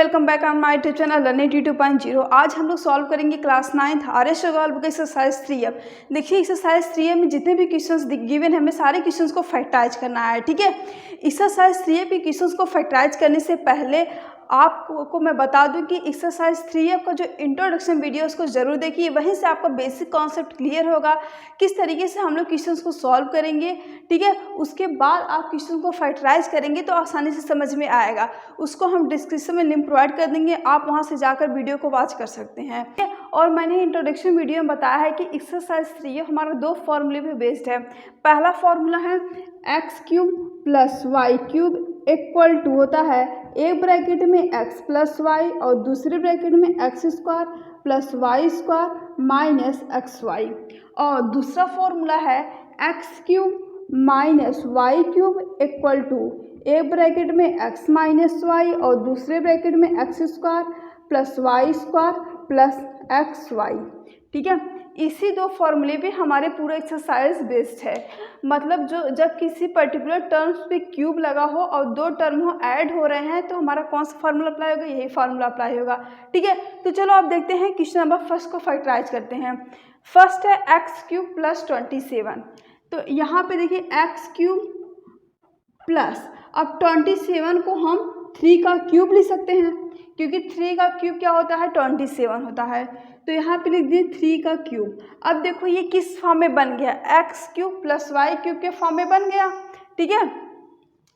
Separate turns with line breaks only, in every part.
Welcome back on my YouTube channel learning 2.0। आज हम लोग सॉल्व करेंगे class 9 Aryash Agarwal book exercise 3F। देखिए एक्सरसाइज 3F में जितने भी क्वेश्चंस गिवन है हमें सारे क्वेश्चंस को फैक्टराइज करना है। ठीक है, एक्सरसाइज 3F के क्वेश्चंस को फैक्टराइज करने से पहले आपको मैं बता दूं कि एक्सरसाइज 3F का जो इंट्रोडक्शन वीडियो है उसको जरूर देखिए, वहीं से आपका बेसिक कॉन्सेप्ट क्लियर होगा किस तरीके से हम लोग क्वेश्चंस को सॉल्व करेंगे। ठीक है, उसके बाद आप क्वेश्चन को फैक्टराइज करेंगे तो आसानी से समझ में आएगा। उसको हम डिस्क्रिप्शन में लिंक प्रोवाइड कर देंगे, आप वहां से जाकर वीडियो को वॉच कर सकते हैं। और मैंने इंट्रोडक्शन वीडियो में बताया है कि एक्सरसाइज 3F हमारा दो फॉर्मूले पे बेस्ड है। पहला फॉर्मूला है x³ plus y³ equal to होता है एक ब्रैकेट में x प्लस वाई और दूसरे ब्रैकेट में x² plus y² minus xy। और दूसरा फॉर्मूला है x³ minus y³ equal to एक ब्रैकेट में x माइनस वाई और दूसरे ब्रैकेट में x² plus y² plus xy। ठीक है, इसी दो फॉर्मूले पे हमारे पूरा एक्सरसाइज बेस्ड है। मतलब जब किसी पर्टिकुलर टर्म्स पे क्यूब लगा हो और दो टर्म हो ऐड हो रहे हैं तो हमारा कौन सा फार्मूला अप्लाई होगा, यही फार्मूला अप्लाई होगा। ठीक है, तो चलो आप देखते हैं क्वेश्चन नंबर फर्स्ट को फैक्टराइज करते हैं। फर्स्ट है x³ प्लस 27। तो यहाँ पे देखिए x³ प्लस, अब 27 को हम 3 का क्यूब लिख सकते हैं क्योंकि 3 का क्यूब क्या होता है, 27 होता है। तो यहाँ पे लिख दिए 3 का क्यूब। अब देखो ये किस फॉर्म में बन गया, x³ प्लस y³ के फॉर्म में बन गया। ठीक है,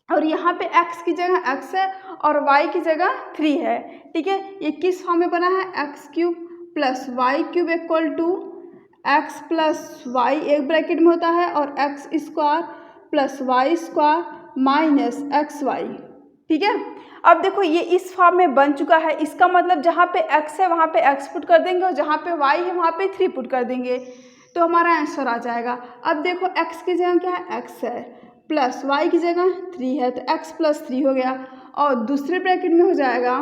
और यहाँ पे x की जगह x है और y की जगह 3 है। ठीक है, ये किस फॉर्म में बना है, x³ plus y³ equal to x plus y एक ब्रैकेट में होता है और x² plus y² minus xy। ठीक है, अब देखो ये इस फॉर्म में बन चुका है। इसका मतलब जहाँ पे x है वहाँ पे x पुट कर देंगे और जहाँ पे y है वहाँ पे 3 पुट कर देंगे तो हमारा आंसर आ जाएगा। अब देखो x की जगह क्या है, x है प्लस y की जगह 3 है तो x प्लस 3 हो गया और दूसरे ब्रैकेट में हो जाएगा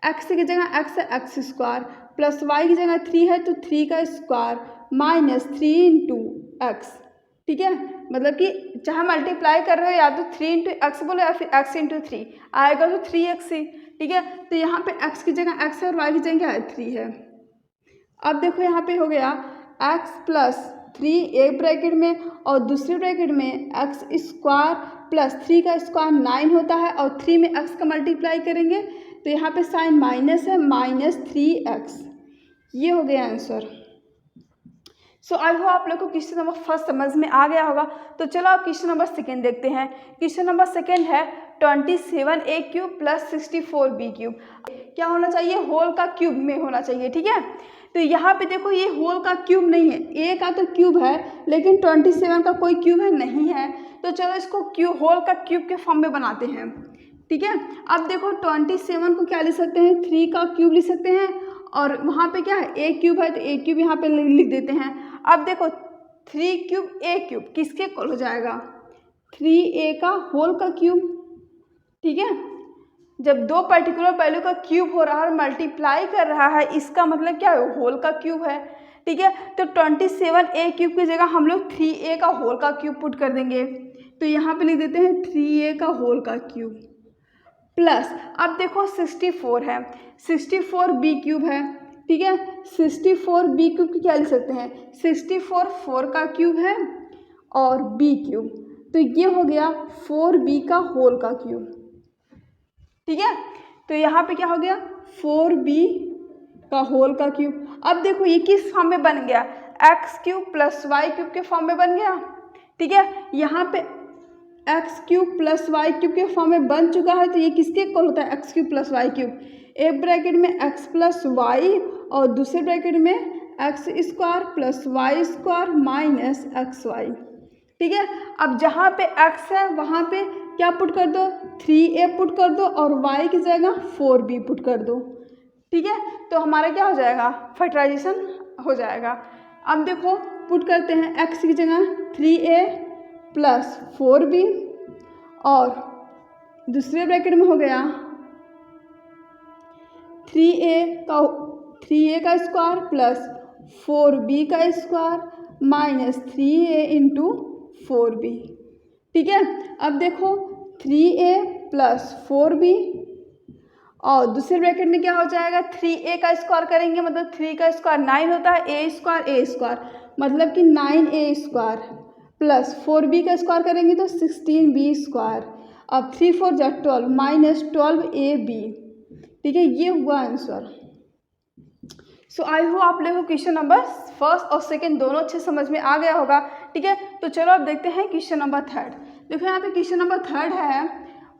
x की जगह x है x² प्लस y की जगह 3 है तो 3 का स्क्वायर माइनस 3 इंटू x। ठीक है, मतलब कि चाहे मल्टीप्लाई कर रहे हो या तो 3 इंटू एक्स बोलो या फिर x इंटू 3 आएगा तो 3x ही। ठीक है, तो यहाँ पे x की जगह x है और y की जगह क्या है, 3 है। अब देखो यहाँ पे हो गया x प्लस 3 एक ब्रैकेट में और दूसरे ब्रैकेट में x² प्लस 3 का स्क्वायर 9 होता है और 3 में x का मल्टीप्लाई करेंगे तो यहाँ पे साइन माइनस है, माइनस 3x। ये हो गया आंसर। सो आई होप आप लोग को क्वेश्चन नंबर फर्स्ट समझ में आ गया होगा। तो चलो आप क्वेश्चन नंबर सेकेंड देखते हैं। क्वेश्चन नंबर सेकेंड है 27a³ प्लस 64b³। क्या होना चाहिए, होल का क्यूब में होना चाहिए। ठीक है, तो यहाँ पे देखो ये होल का क्यूब नहीं है, a का तो क्यूब है लेकिन 27 का कोई क्यूब है नहीं है। तो चलो इसको होल का क्यूब के फॉर्म में बनाते हैं। ठीक है, अब देखो 27 को क्या लिख सकते हैं, 3 का क्यूब लिख सकते हैं और वहाँ पे क्या है, a³ है तो a³ यहाँ पे लिख देते हैं। अब देखो 3³ a³ किसके इक्वल हो जाएगा, 3a का होल का क्यूब। ठीक है, जब दो पर्टिकुलर वैल्यू का क्यूब हो रहा है और मल्टीप्लाई कर रहा है इसका मतलब क्या है, होल का क्यूब है। ठीक है, तो 27a³ की जगह हम लोग 3a का होल का क्यूब पुट कर देंगे तो यहाँ पे लिख देते हैं 3a का होल का क्यूब प्लस, अब देखो 64 है, 64b³ है। ठीक है, 64b³ की क्या लिख सकते हैं, 64 4 का क्यूब है और b³ तो ये हो गया 4b का होल का क्यूब। ठीक है, तो यहाँ पे क्या हो गया, 4b का होल का क्यूब। अब देखो ये किस फॉर्म में बन गया, x³ प्लस y³ के फॉर्म में बन गया। ठीक है, यहाँ पे x³ प्लस y³ के फॉर्म में बन चुका है तो ये किसके इक्वल होता है, x³ प्लस y³। एक ब्रैकेट में x प्लस y और दूसरे ब्रैकेट में x² plus y² minus xy। ठीक है, अब जहाँ पे x है वहाँ पे क्या पुट कर दो, 3a पुट कर दो और y की जगह 4b पुट कर दो। ठीक है, तो हमारा क्या हो जाएगा, फैक्टराइजेशन हो जाएगा। अब देखो पुट करते हैं x की जगह 3a प्लस 4b और दूसरे ब्रैकेट में हो गया 3a का स्क्वायर प्लस 4b का square minus 3a into 4b। ठीक है, अब देखो 3a प्लस 4b और दूसरे ब्रैकेट में क्या हो जाएगा 3a का स्क्वायर करेंगे, मतलब 3 का स्क्वायर 9 होता है, a स्क्वायर मतलब कि 9a स्क्वायर प्लस 4b का स्क्वायर करेंगे तो 16b स्क्वायर। अब 3 4 जा 12 माइनस 12ab। ठीक है, ये हुआ आंसर। सो आई होप आप लोगों को क्वेश्चन नंबर फर्स्ट और सेकंड दोनों अच्छे समझ में आ गया होगा। ठीक है, तो चलो अब देखते हैं क्वेश्चन नंबर थर्ड। देखो यहाँ पे क्वेश्चन नंबर थर्ड है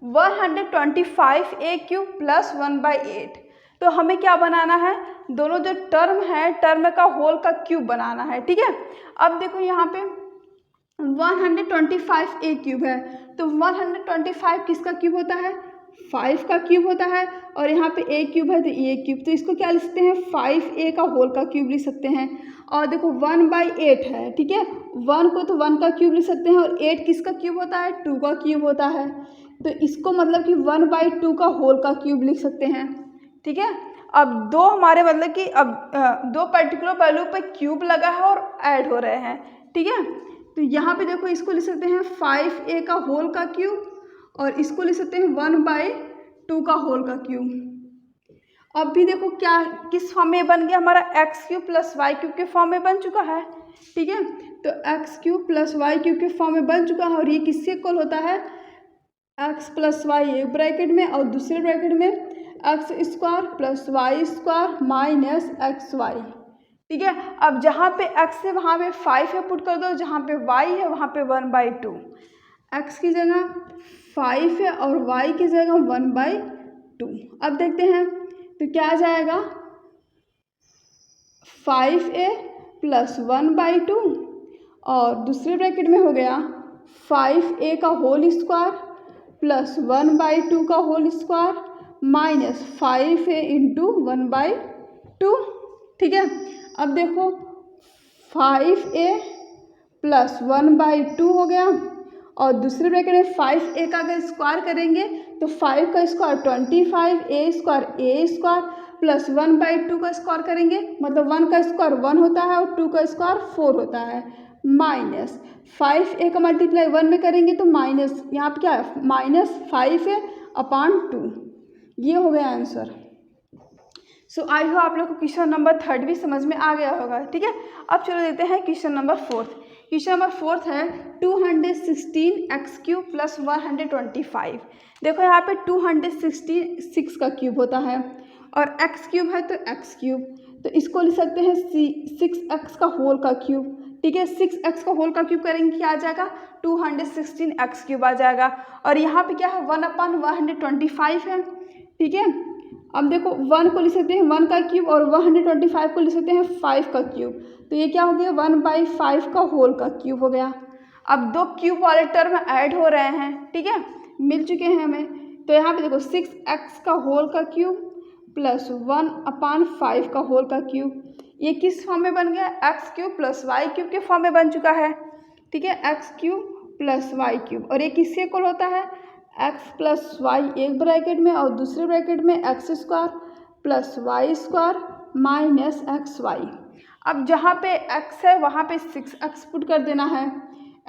125a³ प्लस 1/8। तो हमें क्या बनाना है, दोनों जो टर्म है टर्म का होल का क्यूब बनाना है। ठीक है, अब देखो यहाँ पे 125a³ है, तो 125 किसका क्यूब होता है, 5 का क्यूब होता है, और यहाँ पे a³ है तो a³, तो इसको क्या लिख सकते हैं 5a का होल का क्यूब लिख सकते हैं। और देखो 1/8 है, ठीक है, 1 को तो 1 का क्यूब लिख सकते हैं, और 8 किसका क्यूब होता है, 2 का क्यूब होता है, तो इसको मतलब कि 1/2 का होल का क्यूब लिख सकते हैं। ठीक है, अब दो हमारे मतलब कि अब दो पर्टिकुलर वैल्यू पे क्यूब लगा है और ऐड हो रहे हैं। ठीक है, तो यहाँ पे देखो इसको लिख सकते हैं 5a का होल का क्यूब, और इसको लिख सकते हैं 1/2 का होल का क्यूब। अब भी देखो क्या किस फॉर्म में बन गया, हमारा x³ प्लस y³ के फॉर्म में बन चुका है। ठीक है, तो x³ प्लस y³ के फॉर्म में बन चुका है, और ये किससे इक्वल होता है, x प्लस वाई एक ब्रैकेट में और दूसरे ब्रैकेट में x² plus y² minus xy। ठीक है, अब जहाँ पे x है वहाँ पे 5 है पुट कर दो, जहाँ पे y है वहाँ पे 1/2। x की जगह 5 है और y की जगह 1/2। अब देखते हैं तो क्या आ जाएगा 5a प्लस 1/2, और दूसरे ब्रैकेट में हो गया 5a का होल स्क्वायर प्लस 1/2 का whole square minus 5a into 1/2। ठीक है, अब देखो 5a प्लस 1/2 हो गया, और दूसरे ब्रैकेट में 5a का अगर स्क्वायर करेंगे तो 5 का स्क्वायर 25, a स्क्वायर प्लस 1/2 का स्क्वायर करेंगे, मतलब 1 का स्क्वायर 1 होता है और 2 का स्क्वायर 4 होता है, माइनस 5a का मल्टीप्लाई 1 में करेंगे तो माइनस यहाँ पे क्या है माइनस 5a/2। ये हो गया आंसर। सो आई होप आप लोग को क्वेश्चन नंबर थर्ड भी समझ में आ गया होगा। ठीक है, अब चलो देखते हैं question number fourth. Question number fourth है 216x³ प्लस 125। देखो यहाँ पे 266 का क्यूब होता है और x³ है तो x³, तो इसको लिख सकते हैं 6x का होल का क्यूब। ठीक है, 6x का होल का क्यूब करेंगे क्या आ जाएगा 216x³ आ जाएगा, और यहाँ पे क्या है 1/125 है। ठीक है, अब देखो 1 को लिख सकते हैं 1 का क्यूब और 125 को लिख सकते हैं 5 का क्यूब, तो ये क्या हो गया 1/5 का होल का क्यूब हो गया। अब दो क्यूब वाले टर्म ऐड हो रहे हैं, ठीक है, मिल चुके हैं हमें, तो यहाँ पे देखो 6x का होल का क्यूब प्लस 1/5 का होल का क्यूब, ये किस फॉर्म में बन गया x³ प्लस y³ के फॉर्म में बन चुका है। ठीक है, x³ प्लस y³, और ये किससे इक्वल होता है x प्लस वाई एक ब्रैकेट में और दूसरे ब्रैकेट में x² plus y² minus xy। अब जहाँ पे x है वहाँ पे 6x पुट कर देना है,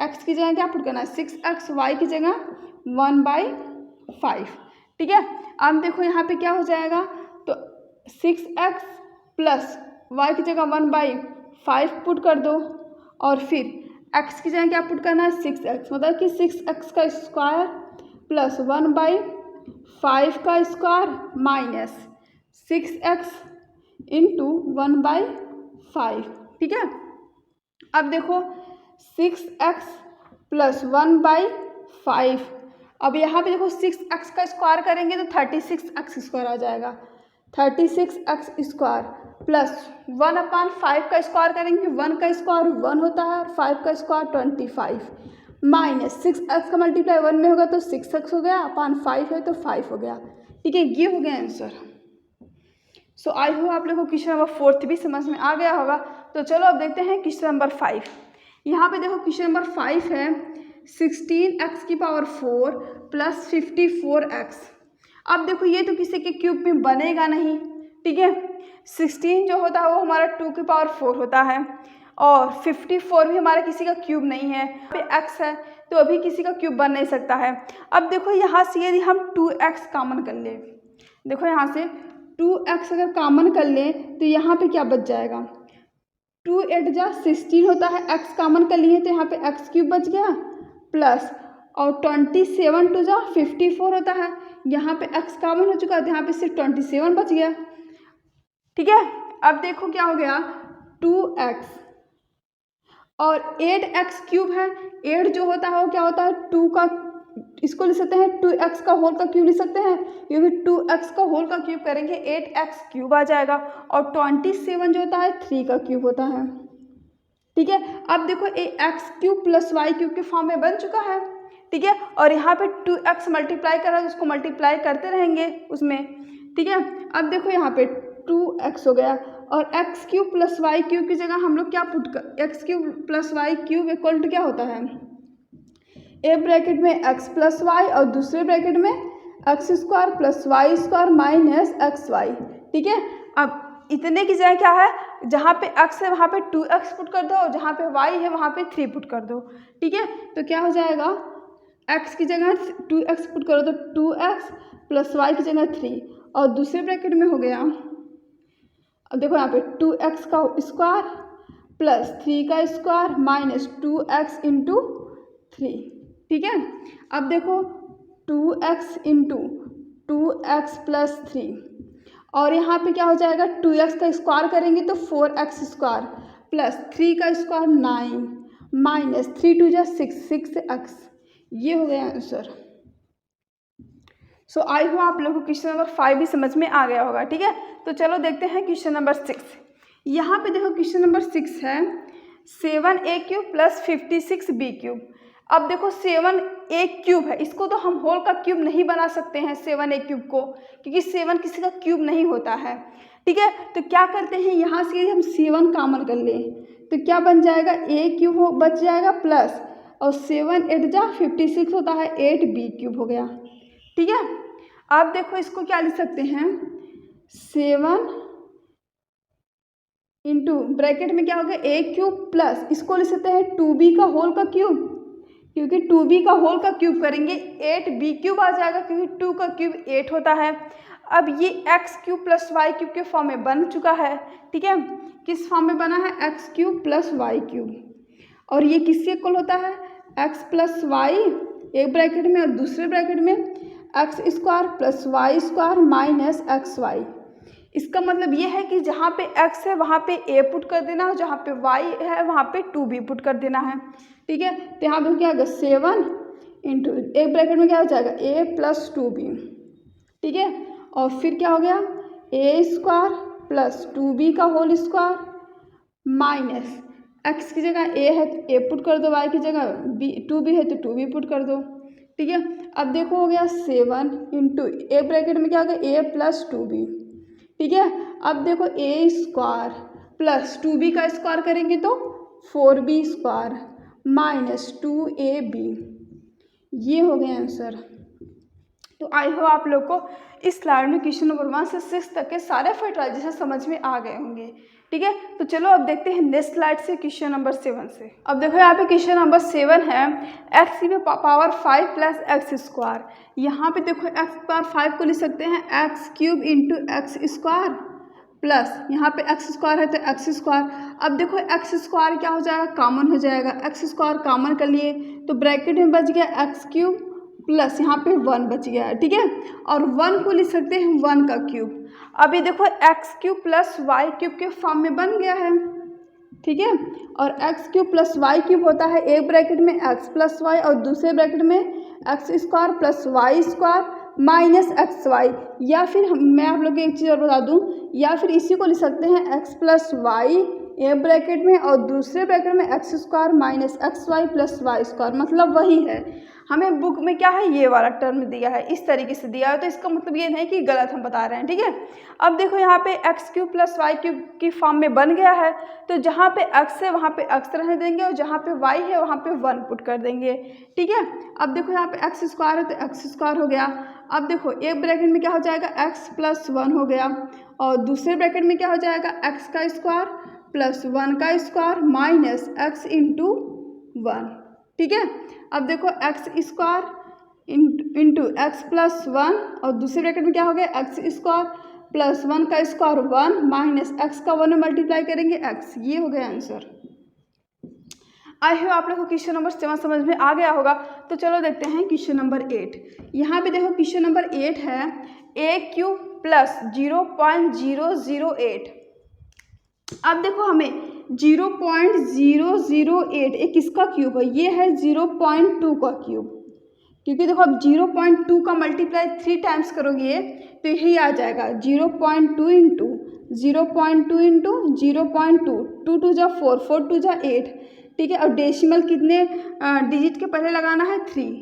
x की जगह क्या पुट करना है 6x, y की जगह 1/5। ठीक है, अब देखो यहाँ पे क्या हो जाएगा, तो 6x प्लस y की जगह 1/5 पुट कर दो, और फिर x की जगह क्या पुट करना है 6x, मतलब कि 6x का स्क्वायर प्लस 1/5 का स्क्वायर माइनस 6x इंटू 1/5। ठीक है, अब देखो 6x प्लस 1/5, अब यहाँ पे देखो 6x का स्क्वायर करेंगे तो 36x स्क्वायर आ जाएगा, 36x स्क्वायर प्लस 1/5 का स्क्वायर करेंगे, 1 का स्क्वायर 1 होता है और 5 का स्क्वायर 25 माइनस 6x का मल्टीप्लाई 1 में होगा तो 6x हो गया, अपान 5 है तो 5 हो गया। ठीक है, ये हो गया आंसर। सो आई होप आप लोगों को क्वेश्चन नंबर फोर्थ भी समझ में आ गया होगा। तो चलो अब देखते हैं क्वेश्चन नंबर 5। यहाँ पे देखो क्वेश्चन नंबर 5 है 16x⁴ प्लस 54x। अब देखो ये तो किसी के क्यूब में बनेगा नहीं। ठीक है, 16 जो होता है वो हमारा 2⁴ होता है, और 54 भी हमारा किसी का क्यूब नहीं है, पे x है तो अभी किसी का क्यूब बन नहीं सकता है। अब देखो यहाँ से यदि हम 2x कॉमन कर ले, देखो यहाँ से 2x अगर कॉमन कर लें तो यहाँ पे क्या बच जाएगा, 2 8 जा 16 होता है, x कॉमन कर लिए तो यहाँ पे x³ बच गया प्लस, और 27 2 जा 54 होता है, यहाँ पे x कॉमन हो चुका है तो यहाँ पे सिर्फ 27 बच गया। ठीक है, अब देखो क्या हो गया, 2x और 8x³ है, 8 जो होता है वो क्या होता है 2 का, इसको लिख सकते हैं 2x का होल का क्यूब लिख सकते हैं, क्योंकि 2x का होल का क्यूब करेंगे 8x³ आ जाएगा, और 27 जो होता है 3 का क्यूब होता है। ठीक है, अब देखो x³ प्लस y³ के फॉर्म में बन चुका है। ठीक है, और यहाँ पे 2x मल्टीप्लाई कर रहा है, उसको मल्टीप्लाई करते रहेंगे उसमें। ठीक है, अब देखो यहाँ पे 2x हो गया, और x³ प्लस y³ की जगह हम लोग क्या पुट कर, x³ plus y³ equal to क्या होता है, एक ब्रैकेट में x प्लस वाई और दूसरे ब्रैकेट में x² plus y² minus xy। ठीक है, अब इतने की जगह क्या है, जहाँ पे x है वहाँ पे 2x पुट कर दो, और जहाँ पे y है वहाँ पे 3 पुट कर दो। ठीक है, तो क्या हो जाएगा, x की जगह 2x पुट करो तो 2x प्लस y की जगह 3, और दूसरे ब्रैकेट में हो गया, अब देखो यहाँ पे 2x का स्क्वायर प्लस 3 का स्क्वायर माइनस 2x इंटू 3। ठीक है, अब देखो 2x इंटू 2x प्लस 3, और यहाँ पे क्या हो जाएगा, 2x का स्क्वायर करेंगे तो 4x² प्लस 3 का स्क्वायर 9 माइनस 3 2 जा 6x। ये हो गया आंसर। सो आई होप आप लोगों को क्वेश्चन नंबर 5 भी समझ में आ गया होगा। ठीक है, तो चलो देखते हैं क्वेश्चन नंबर 6। यहाँ पे देखो क्वेश्चन नंबर 6 है 7a³ प्लस 56b³। अब देखो 7a³ है, इसको तो हम होल का क्यूब नहीं बना सकते हैं 7a³ को, क्योंकि 7 किसी का क्यूब नहीं होता है। ठीक है, तो क्या करते हैं, यहाँ से हम 7 कॉमन कर लें तो क्या बन जाएगा, a³ बच जाएगा प्लस, और 7 8 जा 56 होता है, 8b³ हो गया। ठीक है, अब देखो इसको क्या लिख सकते हैं, 7 इंटू ब्रैकेट में क्या हो गया a³ प्लस, इसको लिख सकते हैं 2b का होल का क्यूब, क्योंकि 2b का होल का क्यूब करेंगे 8b³ आ जाएगा, क्योंकि 2 का क्यूब 8 होता है। अब ये x³ प्लस y³ के फॉर्म में बन चुका है। ठीक है, किस फॉर्म में बना है, x³ प्लस y³, और ये किससे इक्वल होता है, x प्लस y एक ब्रैकेट में, और दूसरे ब्रैकेट में x² plus y² minus xy। इसका मतलब ये है कि जहाँ पे x है वहाँ पे a पुट कर देना, और जहाँ पे y है वहाँ पे 2b पुट कर देना है। ठीक है, तो यहाँ पे क्या होगा, 7 इंटू एक ब्रैकेट में क्या हो जाएगा a प्लस 2b। ठीक है, और फिर क्या हो गया, a² प्लस 2b का होल स्क्वायर माइनस x की जगह a है तो a पुट कर दो, y की जगह 2b है तो 2b पुट कर दो। ठीक है, अब देखो हो गया 7 इंटू एक ब्रैकेट में क्या हो गया a प्लस 2b। ठीक है, अब देखो a² प्लस 2b का स्क्वायर करेंगे तो 4b² माइनस 2ab। ये हो गया आंसर। तो आई होप आप लोग को इस स्लाइड में क्वेश्चन नंबर 1 से 6 तक के सारे फैक्टराइजेशन समझ में आ गए होंगे। ठीक है, तो चलो अब देखते हैं नेक्स्ट स्लाइड से क्वेश्चन नंबर 7 से। अब देखो यहाँ पे क्वेश्चन नंबर 7 है x की पावर 5 प्लस x²। यहाँ पे देखो x पावर 5 को लिख सकते हैं x³ इंटू x² प्लस यहाँ पे x² है तो x²। अब देखो x² क्या हो जाएगा, कॉमन हो जाएगा, x² कॉमन कर लिए तो ब्रैकेट में बच गया x³ प्लस यहाँ पे 1 बच गया है। ठीक है, और 1 को लिख सकते हैं 1 का क्यूब। अभी देखो x³ प्लस y³ के फॉर्म में बन गया है। ठीक है, और x³ प्लस y³ होता है एक ब्रैकेट में x प्लस y, और दूसरे ब्रैकेट में x² plus y² minus xy। या फिर मैं आप लोग को एक चीज़ और बता दूं, या फिर इसी को लिख सकते हैं x प्लस y एक ब्रैकेट में, और दूसरे ब्रैकेट में x² minus xy plus y², मतलब वही है। हमें बुक में क्या है, ये वाला टर्म दिया है, इस तरीके से दिया है, तो इसका मतलब ये नहीं कि गलत हम बता रहे हैं। ठीक है, अब देखो यहाँ पे x³ प्लस y³ की फॉर्म में बन गया है, तो जहाँ पे x है वहाँ पे x रहने देंगे, और जहाँ पे y है वहाँ पे 1 पुट कर देंगे। ठीक है, अब देखो यहाँ पे x² है तो x² हो गया। अब देखो एक ब्रैकेट में क्या हो जाएगा, x प्लस 1 हो गया, और दूसरे ब्रैकेट में क्या हो जाएगा, x का स्क्वायर प्लस 1 का स्क्वायर माइनस x इंटू 1। ठीक है, अब देखो x² into x plus one और दूसरे ब्रैकेट में क्या हो गया एक्स स्क्वायर प्लस वन का स्क्वायर वन माइनस एक्स का वन में मल्टीप्लाई करेंगे एक्स। ये हो गया आंसर। आई होप आप लोग को क्वेश्चन नंबर 7 समझ में आ गया होगा। तो चलो देखते हैं क्वेश्चन नंबर 8। यहाँ पे देखो क्वेश्चन नंबर 8 है ए क्यूब प्लस 0.008। अब देखो हमें 0.008 एक किसका क्यूब है, ये है 0.2 का क्यूब, क्योंकि देखो अब 0.2 का मल्टीप्लाई 3 टाइम्स करोगे तो यही आ जाएगा 0.2 इंटू 0.2 इंटू 0.2, 2 2 जा 4, 4 2 जा 8, ठीक है। और डेसिमल कितने डिजिट के पहले लगाना है 3,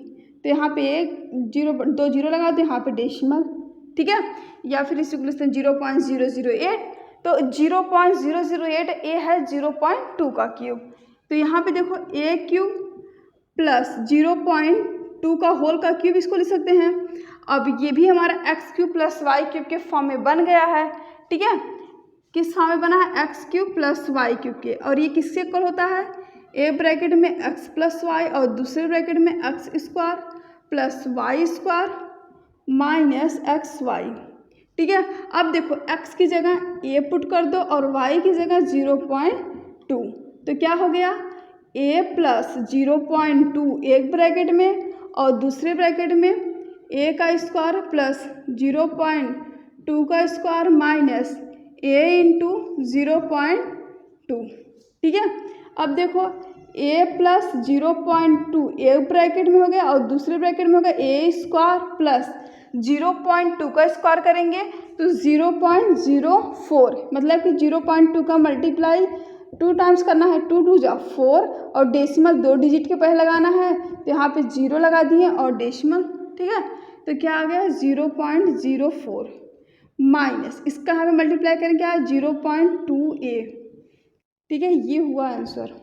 तो यहाँ पे एक 2 जीरो लगा दो, यहाँ पे डेसिमल, ठीक है। या फिर इसी को लिखते हैं 0.008, तो 0.008 ए है 0.2 का क्यूब। तो यहाँ पे देखो ए क्यूब प्लस 0.2 का होल का क्यूब इसको लिख सकते हैं। अब ये भी हमारा X cube plus Y cube के फॉर्म में बन गया है, ठीक है। किस फॉर्म में बना है, X cube plus Y cube के। और ये किससे इक्वल होता है, ए ब्रैकेट में एक्स प्लस वाई और दूसरे ब्रैकेट में X square plus Y square minus X Y, ठीक है। अब देखो x की जगह a पुट कर दो और y की जगह 0.2, तो क्या हो गया a प्लस 0.2 एक ब्रैकेट में और दूसरे ब्रैकेट में a का स्क्वायर प्लस 0.2 का स्क्वायर माइनस a इंटू 0.2, ठीक है। अब देखो a प्लस 0.2 एक ब्रैकेट में हो गया और दूसरे ब्रैकेट में हो गया a स्क्वायर प्लस 0.2 का स्क्वायर करेंगे तो 0.04, मतलब कि 0.2 का मल्टीप्लाई 2 टाइम्स करना है, 2 2 जा 4 और डेसिमल 2 डिजिट के पहले लगाना है, तो यहाँ पे 0 लगा दिए और डेसिमल, ठीक है। तो क्या आ गया 0.04 माइनस इसका यहाँ पे मल्टीप्लाई करेंगे क्या है 0.2a, ठीक है। ये हुआ आंसर।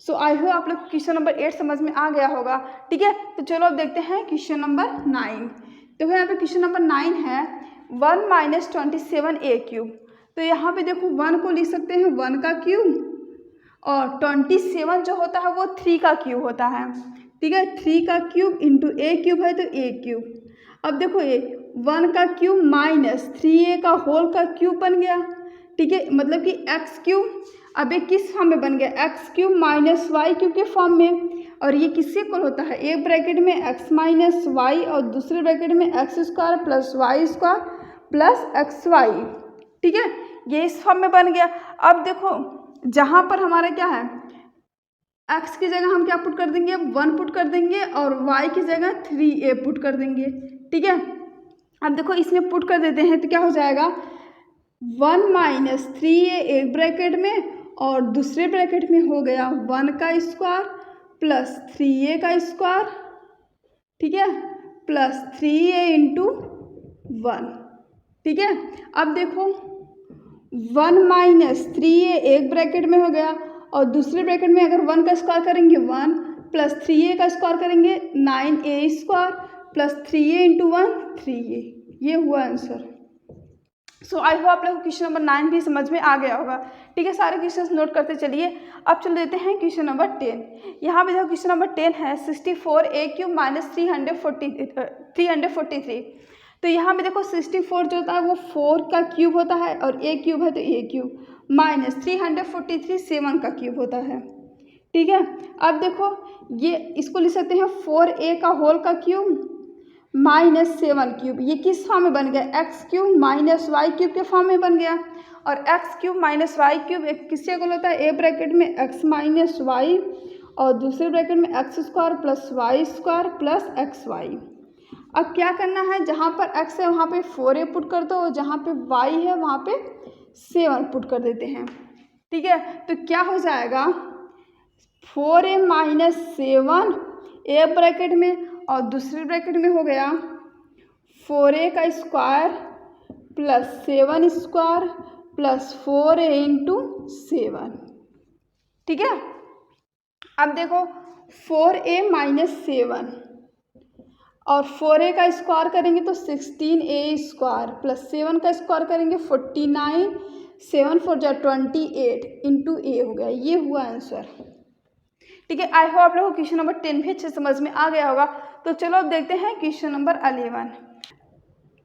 सो आई होप आप लोग क्वेश्चन नंबर 8 समझ में आ गया होगा, ठीक है। तो चलो अब देखते हैं क्वेश्चन नंबर 9। देखो यहाँ पे क्वेश्चन नंबर 9 है 1 माइनस 27 ए क्यूब। तो यहाँ पे देखो 1 को लिख सकते हैं 1 का क्यूब और 27 जो होता है वो 3 का क्यूब होता है, ठीक है। 3 का क्यूब इंटू ए क्यूब है तो ए क्यूब। अब देखो ये 1 का क्यूब माइनस 3a का होल का क्यूब बन गया, ठीक है। मतलब कि एक्स क्यूब अब एक किस फॉर्म में बन गया, X cube minus Y cube के फॉर्म में। और ये किससे इक्वल होता है, एक ब्रैकेट में एक्स माइनस वाई और दूसरे ब्रैकेट में X square plus Y square plus X Y, ठीक है। ये इस फॉर्म में बन गया। अब देखो जहाँ पर हमारा क्या है, एक्स की जगह हम क्या पुट कर देंगे 1 पुट कर देंगे और वाई की जगह 3a पुट कर देंगे, ठीक है। अब देखो इसमें पुट कर देते हैं तो क्या हो जाएगा 1 माइनस 3a एक ब्रैकेट में और दूसरे ब्रैकेट में हो गया 1 का स्क्वायर प्लस 3a का स्क्वायर, ठीक है, प्लस 3a इंटू 1, ठीक है। अब देखो 1 माइनस 3a एक ब्रैकेट में हो गया और दूसरे ब्रैकेट में अगर 1 का स्क्वायर करेंगे 1 प्लस 3a का स्क्वायर करेंगे 9a square plus 3a into 1 3a। ये हुआ आंसर। सो आई होप आप लोग को क्वेश्चन नंबर 9 भी समझ में आ गया होगा, ठीक है। सारे क्वेश्चंस नोट करते चलिए। अब चल देते हैं क्वेश्चन नंबर 10। यहाँ पे देखो क्वेश्चन नंबर 10 है 64 ए क्यूब माइनस 343। तो यहाँ पे देखो 64 जो होता है वो 4 का क्यूब होता है और ए क्यूब है तो ए क्यूब माइनस 343 7 का क्यूब होता है, ठीक है। अब देखो ये इसको लिख सकते हैं 4a का होल का क्यूब माइनस 7 क्यूब। ये किस फॉर्म में बन गया, X cube minus Y cube के फॉर्म में बन गया। और X cube minus Y cube एक किससे इक्वल होता है, ए ब्रैकेट में एक्स माइनस वाई और दूसरे ब्रैकेट में X square plus Y square plus X Y. अब क्या करना है, जहाँ पर x है वहाँ पे 4a पुट कर दो और जहाँ पे y है वहाँ पे 7 पुट कर देते हैं, ठीक है। तो क्या हो जाएगा 4a माइनस 7 ए ब्रैकेट में और दूसरे ब्रैकेट में हो गया 4a का square plus 7 square plus 4a into 7, ठीक है। अब देखो 4a माइनस 7 और 4a का स्क्वायर करेंगे तो 16a स्क्वायर प्लस 7 का स्क्वायर करेंगे 49, 7 4 जा 28 इंटू a हो गया। ये हुआ आंसर, ठीक है। आई होप आप लोगों को क्वेश्चन नंबर 10 भी अच्छे समझ में आ गया होगा। तो चलो अब देखते हैं क्वेश्चन नंबर 11।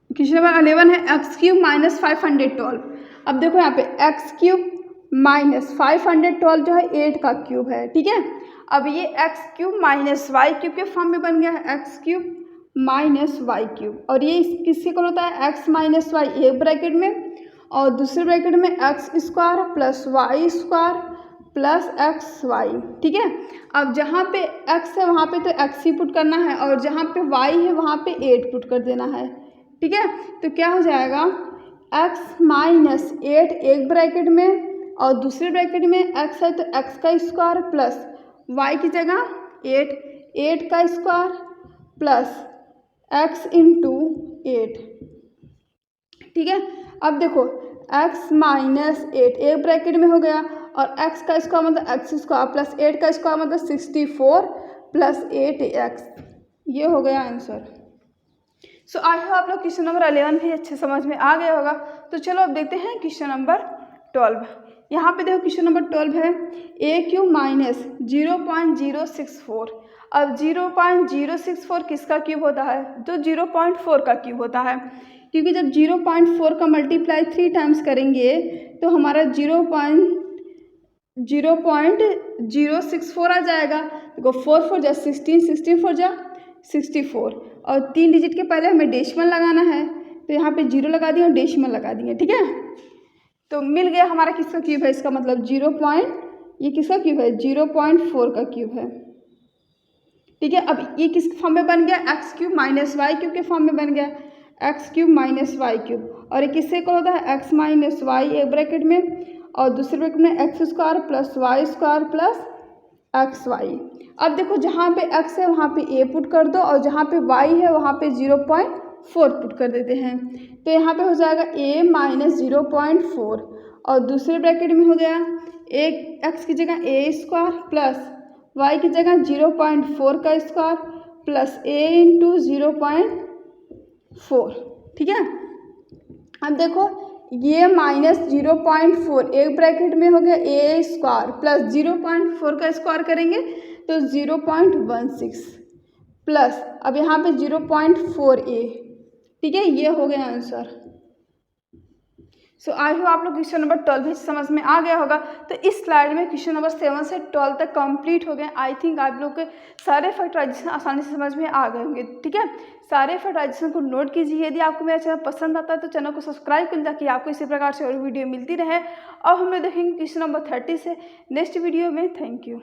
क्वेश्चन नंबर 11 है एक्स क्यूब माइनस 512। अब देखो यहाँ पे एक्स क्यूब माइनस 512 जो है 8 का क्यूब है, ठीक है। अब ये X cube minus Y cube के फॉर्म में बन गया है, X cube minus Y cube, और ये किसके इक्वल होता है, एक्स माइनस वाई एक ब्रैकेट में और दूसरे ब्रैकेट में X square plus Y square plus X Y, ठीक है। अब जहाँ पे एक्स है वहाँ पे तो एक्स ही पुट करना है और जहाँ पे वाई है वहाँ पे 8 पुट कर देना है, ठीक है। तो क्या हो जाएगा, एक्स माइनस 8 एक ब्रैकेट में और दूसरे ब्रैकेट में एक्स है तो एक्स का स्क्वायर प्लस वाई की जगह 8 का स्क्वायर प्लस एक्स इंटू 8, ठीक है। अब देखो x माइनस 8 एक ब्रैकेट में हो गया और x का स्क्वायर मतलब एक्स स्क्वायर प्लस 8 का स्क्वायर मतलब 64 प्लस 8x, ये हो गया आंसर। सो आई होप आप लोग क्वेश्चन नंबर 11 भी अच्छे समझ में आ गया होगा। तो चलो अब देखते हैं क्वेश्चन नंबर 12। यहाँ पे देखो क्वेश्चन नंबर 12 है ए क्यू माइनस 0.064। अब 0.064 किसका क्यूब होता है, तो 0.4 का क्यूब होता है, क्योंकि जब 0.4 का मल्टीप्लाई 3 टाइम्स करेंगे तो हमारा 0.064 आ जाएगा। देखो 4 4 जा 16, 16 4 जा 64 और 3 डिजिट के पहले हमें डेसिमल लगाना है तो यहाँ पे 0 लगा दिए और डेसिमल लगा दिए, ठीक है। तो मिल गया हमारा किसका क्यूब है, इसका मतलब ये किसका क्यूब है, 0.4 का क्यूब है, ठीक है। अब ये किस फॉर्म में बन गया, X cube minus Y cube के फॉर्म में बन गया, X cube minus Y cube, और ये किससे इक्वल होता है, एक्स माइनस वाई एक ब्रैकेट में और दूसरे ब्रैकेट में X square plus Y square plus X Y. अब देखो जहाँ पे x है वहाँ पे a पुट कर दो और जहाँ पे y है वहाँ पे 0.4 पुट कर देते हैं, तो यहाँ पे हो जाएगा a माइनस 0.4 और दूसरे ब्रैकेट में हो गया एक x की जगह a स्क्वायर प्लस y की जगह 0.4 का स्क्वायर प्लस a इंटू 0.4, ठीक है। अब देखो ये माइनस 0.4 एक ब्रैकेट में हो गया a स्क्वायर प्लस 0.4 का स्क्वायर करेंगे तो 0.16 प्लस अब यहाँ पे 0.4a, ठीक है, ये हो गया आंसर। सो आई होप आप लोग क्वेश्चन नंबर 12 भी समझ में आ गया होगा। तो इस स्लाइड में क्वेश्चन नंबर 7 से 12 तक कंप्लीट हो गए। आई थिंक आप लोग के सारे फैक्टराइजेशन आसानी से समझ में आ गए होंगे, ठीक है। सारे फैक्टराइजेशन को नोट कीजिए। यदि आपको मेरा चैनल पसंद आता है तो चैनल को सब्सक्राइब कर ताकि आपको इसी प्रकार से और वीडियो मिलती रहे। और हम लोग देखेंगे क्वेश्चन नंबर 30 से नेक्स्ट वीडियो में। Thank you.